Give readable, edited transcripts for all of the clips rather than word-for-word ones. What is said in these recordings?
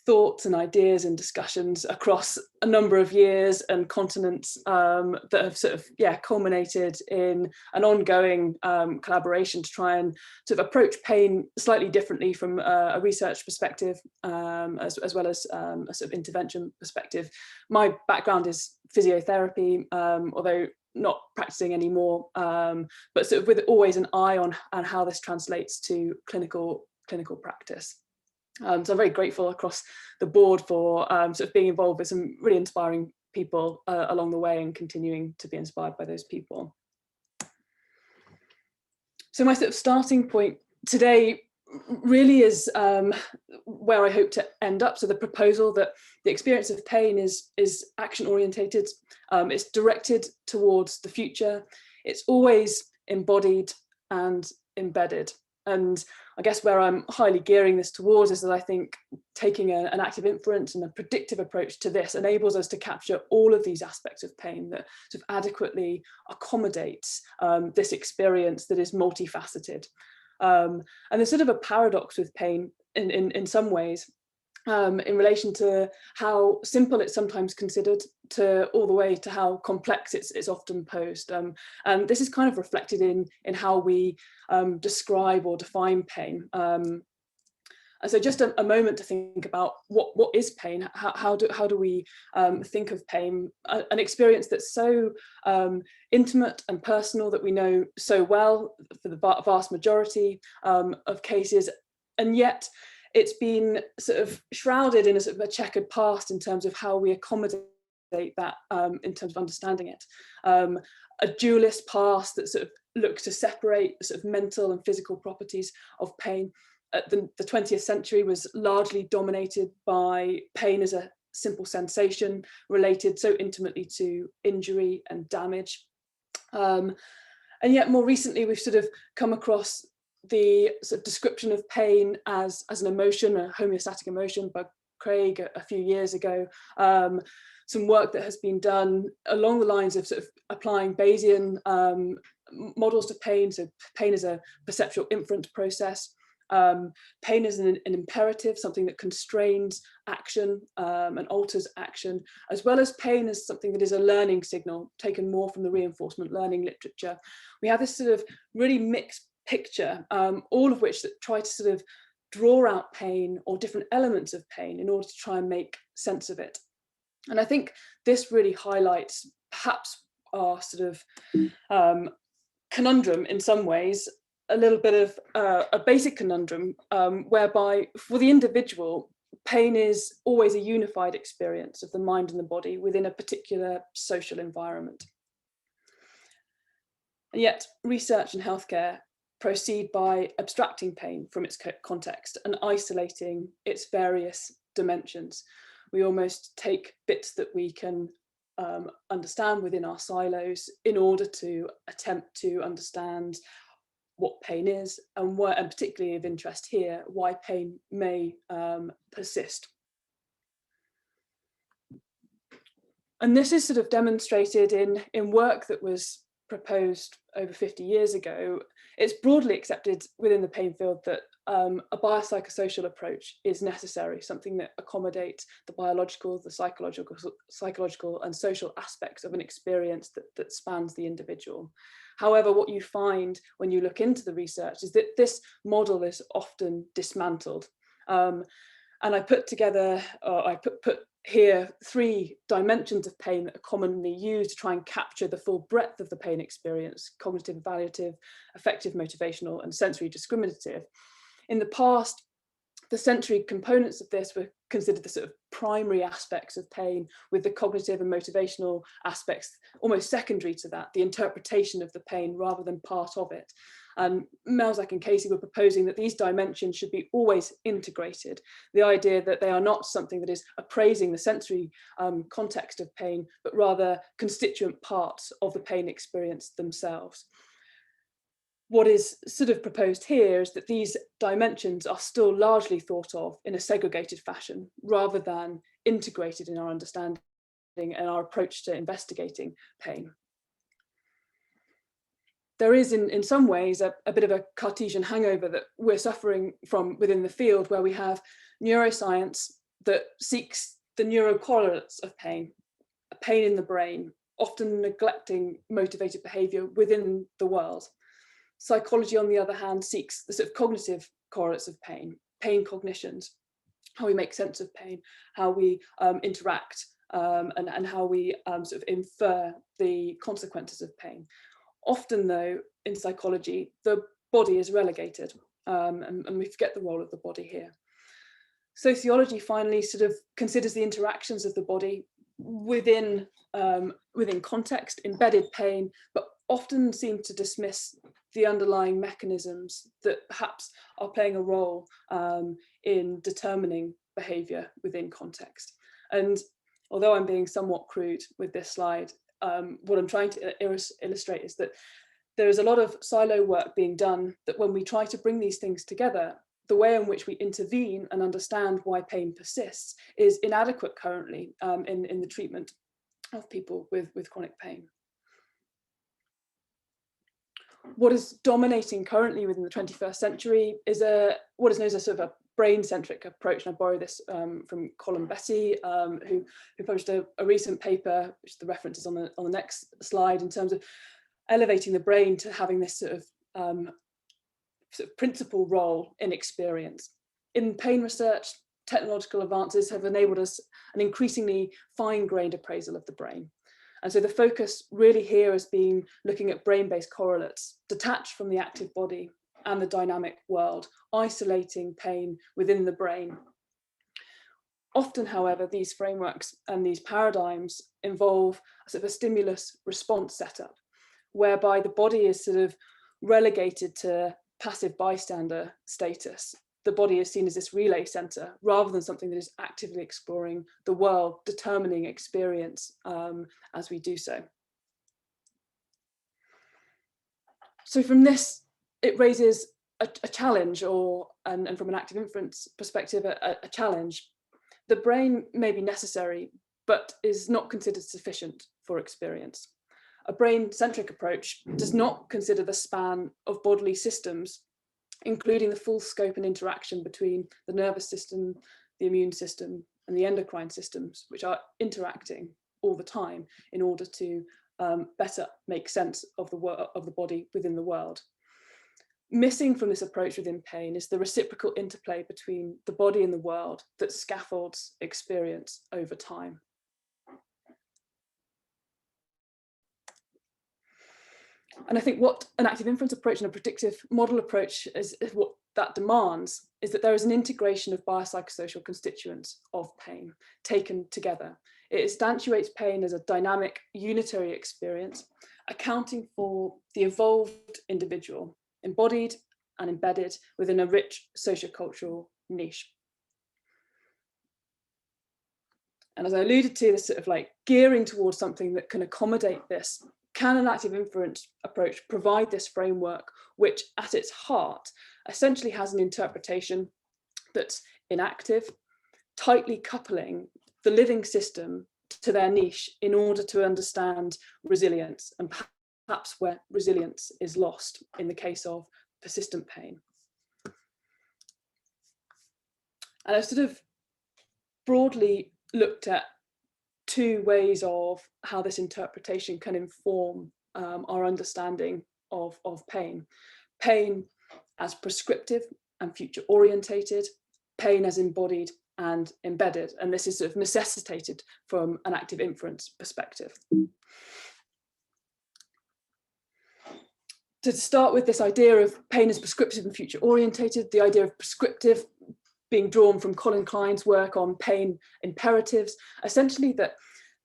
thoughts and ideas and discussions across a number of years and continents that have sort of culminated in an ongoing collaboration to try and sort of approach pain slightly differently from a research perspective, as well as a sort of intervention perspective. My background is physiotherapy, although not practicing anymore, but sort of with always an eye on how this translates to clinical practice. So I'm very grateful across the board for sort of being involved with some really inspiring people along the way and continuing to be inspired by those people. So my sort of starting point today really is where I hope to end up. So the proposal that the experience of pain is action orientated, it's directed towards the future, it's always embodied and embedded. And I guess where I'm highly gearing this towards is that I think taking an active inference and a predictive approach to this enables us to capture all of these aspects of pain that sort of adequately accommodates this experience that is multifaceted. And there's sort of a paradox with pain in some ways, in relation to how simple it's sometimes considered to all the way to how complex it's often posed. And this is kind of reflected in how we describe or define pain. And so just a moment to think about what is pain? How do we think of pain? An experience that's so intimate and personal that we know so well for the vast majority of cases, and yet it's been sort of shrouded in a sort of a checkered past in terms of how we accommodate that in terms of understanding it. A dualist past that sort of looks to separate the sort of mental and physical properties of pain. The 20th century was largely dominated by pain as a simple sensation related so intimately to injury and damage. And yet more recently, we've sort of come across the sort of description of pain as an emotion, a homeostatic emotion, by Craig a few years ago. Some work that has been done along the lines of sort of applying Bayesian models to pain. So pain is a perceptual inference process. Pain is an imperative, something that constrains action and alters action, as well as pain as something that is a learning signal, taken more from the reinforcement learning literature. We have this sort of really mixed picture, all of which that try to sort of draw out pain or different elements of pain in order to try and make sense of it. And I think this really highlights perhaps our sort of conundrum in some ways, a little bit of a basic conundrum, whereby for the individual, pain is always a unified experience of the mind and the body within a particular social environment. And yet research in healthcare proceed by abstracting pain from its context and isolating its various dimensions. We almost take bits that we can understand within our silos in order to attempt to understand what pain is and particularly of interest here, why pain may persist. And this is sort of demonstrated in work that was proposed over 50 years ago. It's broadly accepted within the pain field that a biopsychosocial approach is necessary, something that accommodates the biological, the psychological and social aspects of an experience that spans the individual. However, what you find when you look into the research is that this model is often dismantled. And I put together, put here 3 dimensions of pain that are commonly used to try and capture the full breadth of the pain experience: cognitive, evaluative, affective, motivational, and sensory discriminative. In the past, the sensory components of this were considered the sort of primary aspects of pain, with the cognitive and motivational aspects almost secondary to that, the interpretation of the pain rather than part of it. And Melzack and Casey were proposing that these dimensions should be always integrated. The idea that they are not something that is appraising the sensory context of pain, but rather constituent parts of the pain experience themselves. What is sort of proposed here is that these dimensions are still largely thought of in a segregated fashion, rather than integrated in our understanding and our approach to investigating pain. There is in some ways a bit of a Cartesian hangover that we're suffering from within the field, where we have neuroscience that seeks the neurocorrelates of pain, pain in the brain, often neglecting motivated behavior within the world. Psychology, on the other hand, seeks the sort of cognitive correlates of pain, pain cognitions, how we make sense of pain, how we interact, and how we sort of infer the consequences of pain. Often, though, in psychology, the body is relegated, and we forget the role of the body here. Sociology finally sort of considers the interactions of the body within context, embedded pain, but often seem to dismiss the underlying mechanisms that perhaps are playing a role in determining behavior within context. And although I'm being somewhat crude with this slide, what I'm trying to illustrate is that there is a lot of silo work being done, that when we try to bring these things together, the way in which we intervene and understand why pain persists is inadequate currently in the treatment of people with chronic pain. What is dominating currently within the 21st century is what is known as a sort of a brain-centric approach, and I borrow this from Colin Betty, who published a recent paper, which the reference is on the next slide, in terms of elevating the brain to having this sort of principal role in experience. In pain research, technological advances have enabled us an increasingly fine-grained appraisal of the brain. And so the focus really here has been looking at brain-based correlates, detached from the active body and the dynamic world, isolating pain within the brain. Often, however, these frameworks and these paradigms involve a sort of a stimulus response setup, whereby the body is sort of relegated to passive bystander status. The body is seen as this relay center rather than something that is actively exploring the world, determining experience as we do so. So from this, it raises a challenge, and from an active inference perspective, a challenge. The brain may be necessary, but is not considered sufficient for experience. A brain-centric approach does not consider the span of bodily systems, including the full scope and interaction between the nervous system, the immune system, and the endocrine systems, which are interacting all the time in order to better make sense of the body within the world. Missing from this approach within pain is the reciprocal interplay between the body and the world that scaffolds experience over time. And I think what an active inference approach and a predictive model approach is what that demands is that there is an integration of biopsychosocial constituents of pain taken together. It instantiates pain as a dynamic, unitary experience, accounting for the evolved individual, embodied and embedded within a rich sociocultural niche. And as I alluded to, this sort of like gearing towards something that can accommodate this. Can an active inference approach provide this framework, which at its heart essentially has an interpretation that's inactive, tightly coupling the living system to their niche in order to understand resilience, and perhaps where resilience is lost in the case of persistent pain? And I've sort of broadly looked at two ways of how this interpretation can inform our understanding of pain. Pain as prescriptive and future orientated, pain as embodied and embedded. And this is sort of necessitated from an active inference perspective. To start with this idea of pain as prescriptive and future orientated, the idea of prescriptive being drawn from Colin Klein's work on pain imperatives, essentially that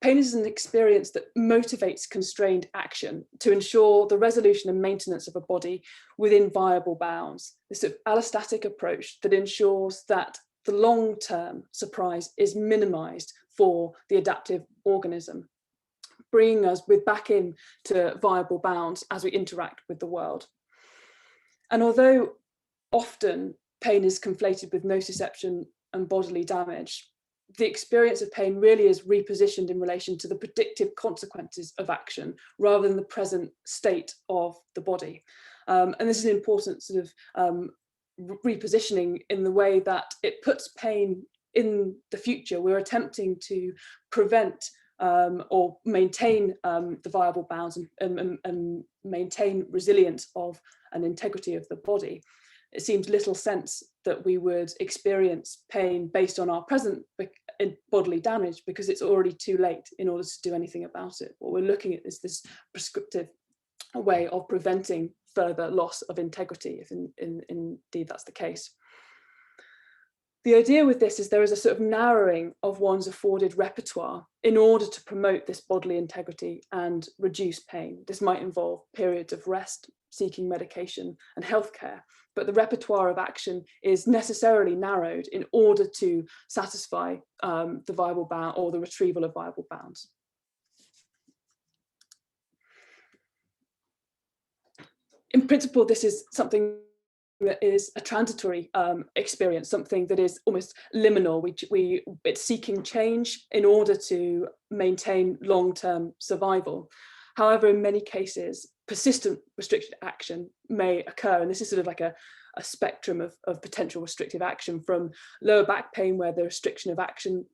pain is an experience that motivates constrained action to ensure the resolution and maintenance of a body within viable bounds. This sort of allostatic approach that ensures that the long-term surprise is minimized for the adaptive organism, bringing us back in to viable bounds as we interact with the world. And although often pain is conflated with nociception and bodily damage, the experience of pain really is repositioned in relation to the predictive consequences of action rather than the present state of the body. And this is an important sort of repositioning in the way that it puts pain in the future, we're attempting to prevent or maintain the viable bounds and maintain resilience of and integrity of the body, it seems little sense that we would experience pain based on our present bodily damage, because it's already too late in order to do anything about it. What we're looking at is this prescriptive way of preventing further loss of integrity, if indeed that's the case. The idea with this is there is a sort of narrowing of one's afforded repertoire in order to promote this bodily integrity and reduce pain. This might involve periods of rest, seeking medication and healthcare, but the repertoire of action is necessarily narrowed in order to satisfy the viable bound or the retrieval of viable bounds. In principle, this is something that is a transitory experience, something that is almost liminal. It's seeking change in order to maintain long-term survival. However, in many cases, persistent restricted action may occur, and this is sort of like a spectrum of potential restrictive action, from lower back pain, where the restriction of action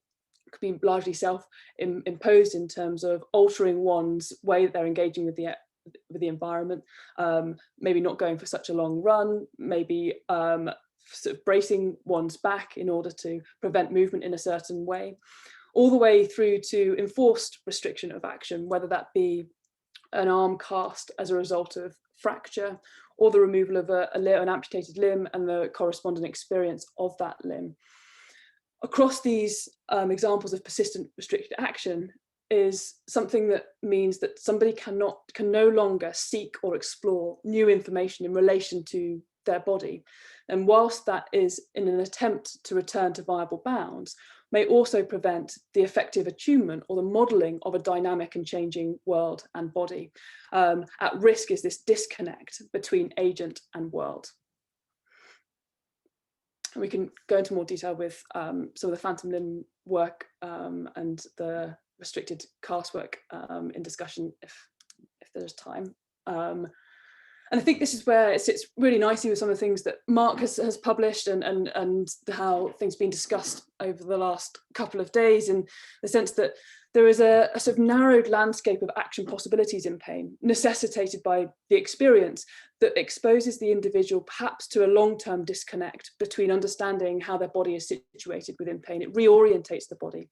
could be largely self-imposed in terms of altering one's way that they're engaging with the environment, maybe not going for such a long run, maybe sort of bracing one's back in order to prevent movement in a certain way, all the way through to enforced restriction of action, whether that be an arm cast as a result of fracture, or the removal of an amputated limb and the corresponding experience of that limb. Across these examples of persistent restricted action is something that means that somebody can no longer seek or explore new information in relation to their body. And whilst that is in an attempt to return to viable bounds, may also prevent the effective attunement or the modelling of a dynamic and changing world and body. At risk is this disconnect between agent and world. And we can go into more detail with some of the phantom limb work and the restricted cast work in discussion if there's time. And I think this is where it sits really nicely with some of the things that Mark has published and how things have been discussed over the last couple of days, in the sense that there is a sort of narrowed landscape of action possibilities in pain, necessitated by the experience that exposes the individual perhaps to a long-term disconnect between understanding how their body is situated within pain. It reorientates the body,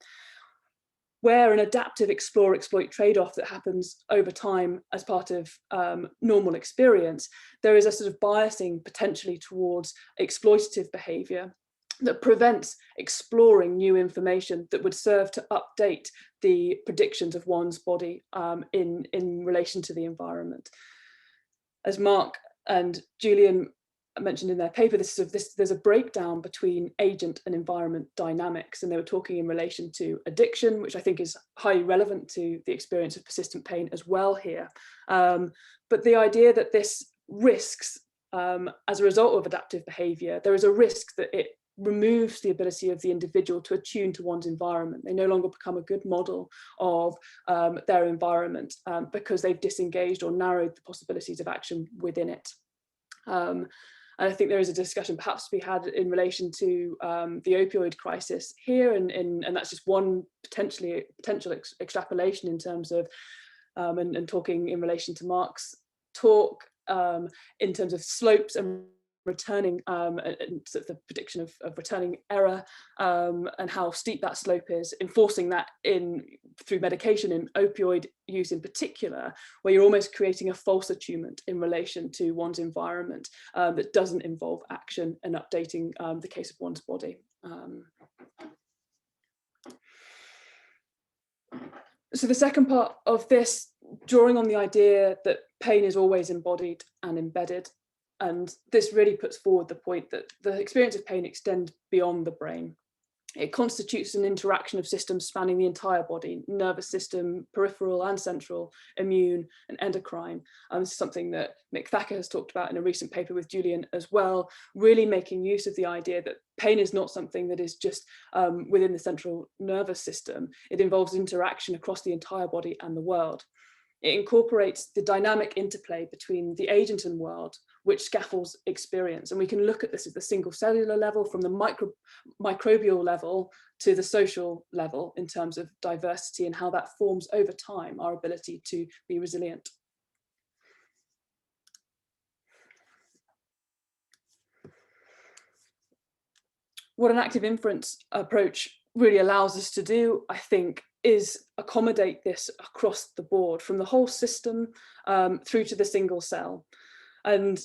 where an adaptive explore-exploit trade-off that happens over time as part of normal experience, there is a sort of biasing potentially towards exploitative behaviour that prevents exploring new information that would serve to update the predictions of one's body in relation to the environment. As Mark and Julian mentioned in their paper, there's a breakdown between agent and environment dynamics, and they were talking in relation to addiction, which I think is highly relevant to the experience of persistent pain as well here. But the idea that this risks, as a result of adaptive behaviour, there is a risk that it removes the ability of the individual to attune to one's environment. They no longer become a good model of their environment because they've disengaged or narrowed the possibilities of action within it. And I think there is a discussion perhaps to be had in relation to the opioid crisis here, and that's just one potential extrapolation in terms of, and talking in relation to Mark's talk, in terms of slopes and returning, and sort of the prediction of returning error, and how steep that slope is, enforcing that through medication and opioid use in particular, where you're almost creating a false attunement in relation to one's environment that doesn't involve action and updating the case of one's body. So the second part of this, drawing on the idea that pain is always embodied and embedded. And this really puts forward the point that the experience of pain extends beyond the brain. It constitutes an interaction of systems spanning the entire body: nervous system, peripheral and central, immune and endocrine. This is something that Mick Thacker has talked about in a recent paper with Julian as well, really making use of the idea that pain is not something that is just within the central nervous system. It involves interaction across the entire body and the world. It incorporates the dynamic interplay between the agent and world, which scaffolds experience. And we can look at this at the single cellular level, from the microbial level to the social level, in terms of diversity and how that forms over time our ability to be resilient. What an active inference approach really allows us to do, I think, is accommodate this across the board, from the whole system through to the single cell. And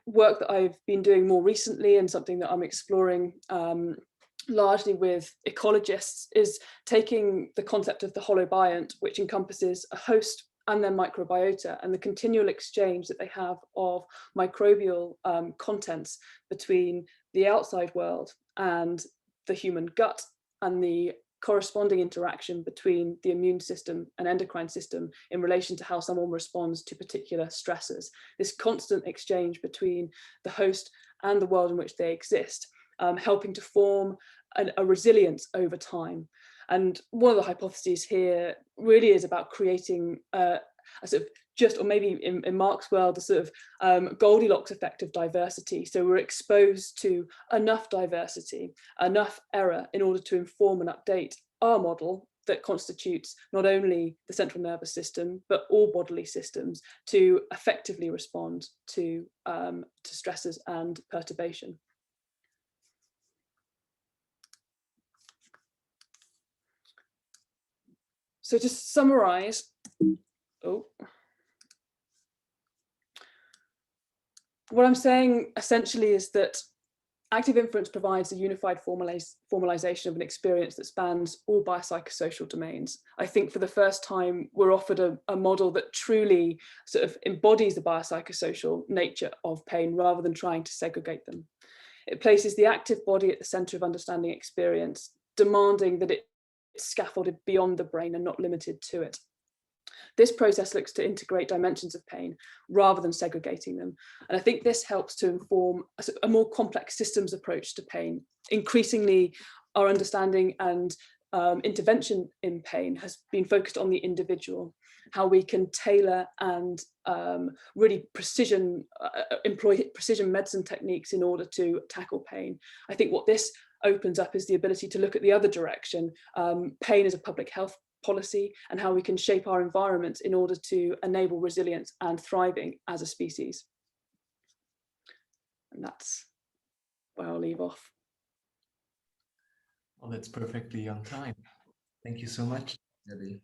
work that I've been doing more recently, and something that I'm exploring largely with ecologists, is taking the concept of the holobiont, which encompasses a host and their microbiota, and the continual exchange that they have of microbial contents between the outside world and the human gut, and the corresponding interaction between the immune system and endocrine system in relation to how someone responds to particular stressors. This constant exchange between the host and the world in which they exist, helping to form a resilience over time. And one of the hypotheses here really is about creating a sort of just, or maybe in Mark's world, the sort of Goldilocks effect of diversity. So we're exposed to enough diversity, enough error, in order to inform and update our model that constitutes not only the central nervous system, but all bodily systems, to effectively respond to stresses and perturbation. So to summarize, what I'm saying essentially is that active inference provides a unified formalization of an experience that spans all biopsychosocial domains. I think for the first time, we're offered a model that truly sort of embodies the biopsychosocial nature of pain, rather than trying to segregate them. It places the active body at the center of understanding experience, demanding that it's scaffolded beyond the brain and not limited to it. This process looks to integrate dimensions of pain rather than segregating them. And I think this helps to inform a more complex systems approach to pain. Increasingly, our understanding and intervention in pain has been focused on the individual, how we can tailor and really employ precision medicine techniques in order to tackle pain. I think what this opens up is the ability to look at the other direction, pain as a public health policy, and how we can shape our environments in order to enable resilience and thriving as a species. And that's where I'll leave off. Well, that's perfectly on time. Thank you so much, Debbie.